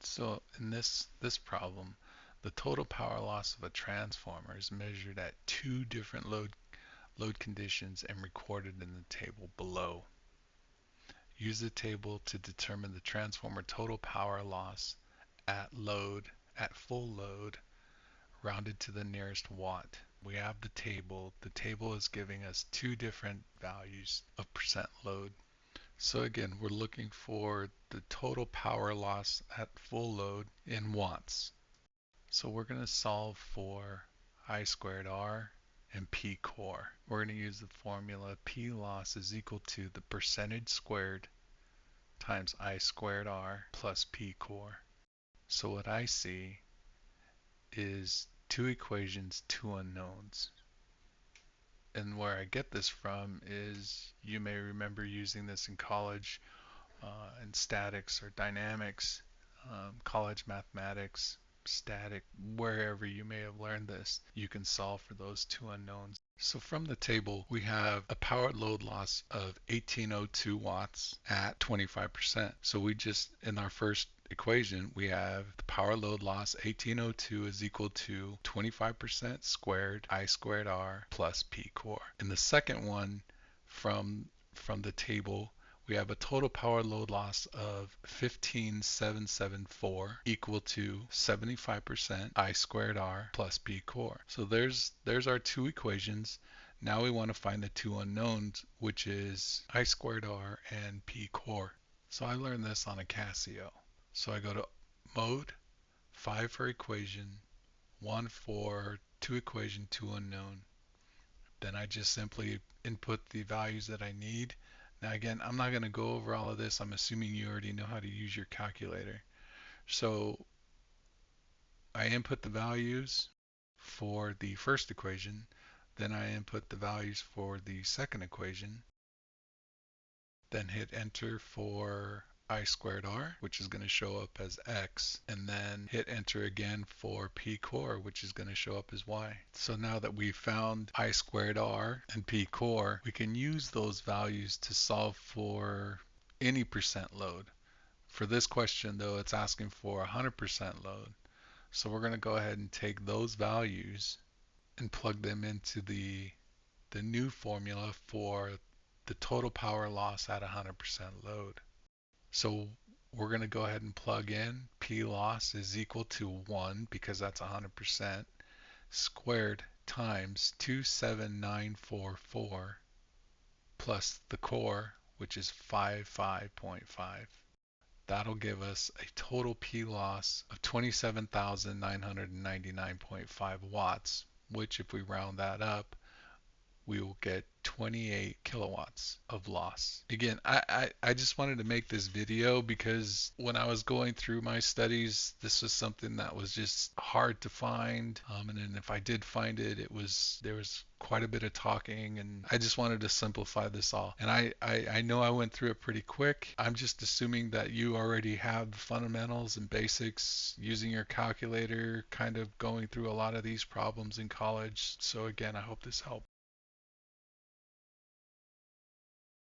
So in this problem, the total power loss of a transformer is measured at two different load conditions and recorded in the table below. Use the table to determine the transformer total power loss at full load, rounded to the nearest watt. We have the table. The table is giving us two different values of percent load. So again, we're looking for the total power loss at full load in watts. So we're going to solve for I squared R and P core. We're going to use the formula P loss is equal to the percentage squared times I squared R plus P core. So what I see is two equations, two unknowns. And where I get this from is you may remember using this in college in statics or dynamics, college mathematics, static, wherever you may have learned this, you can solve for those two unknowns. So from the table, we have a power load loss of 1802 watts at 25%. So we just, in our first equation, we have the power load loss 1802 is equal to 25% squared I squared R plus P core. In the second one, from the table, we have a total power load loss of 15,774 equal to 75% I squared R plus P core. So there's our two equations. Now we want to find the two unknowns, which is I squared R and P core. So I learned this on a Casio. So I go to mode, 5 for equation, 1 for two equation, two unknown. Then I just simply input the values that I need. Now again, I'm not going to go over all of this. I'm assuming you already know how to use your calculator. So I input the values for the first equation, then I input the values for the second equation, then hit enter for I squared R, which is going to show up as X, and then hit enter again for P core, which is going to show up as Y. So now that we've found I squared R and P core, we can use those values to solve for any percent load. For this question though, it's asking for 100% load. So we're going to go ahead and take those values and plug them into the new formula for the total power loss at 100% load. So we're going to go ahead and plug in P loss is equal to 1 because that's 100% squared times 27944 plus the core, which is 55.5. That'll give us a total P loss of 27,999.5 watts, which if we round that up, we will get 28 kilowatts of loss. Again, I just wanted to make this video because when I was going through my studies, this was something that was just hard to find. And then if I did find it, there was quite a bit of talking, and I just wanted to simplify this all. And I know I went through it pretty quick. I'm just assuming that you already have the fundamentals and basics using your calculator, kind of going through a lot of these problems in college. So again, I hope this helped.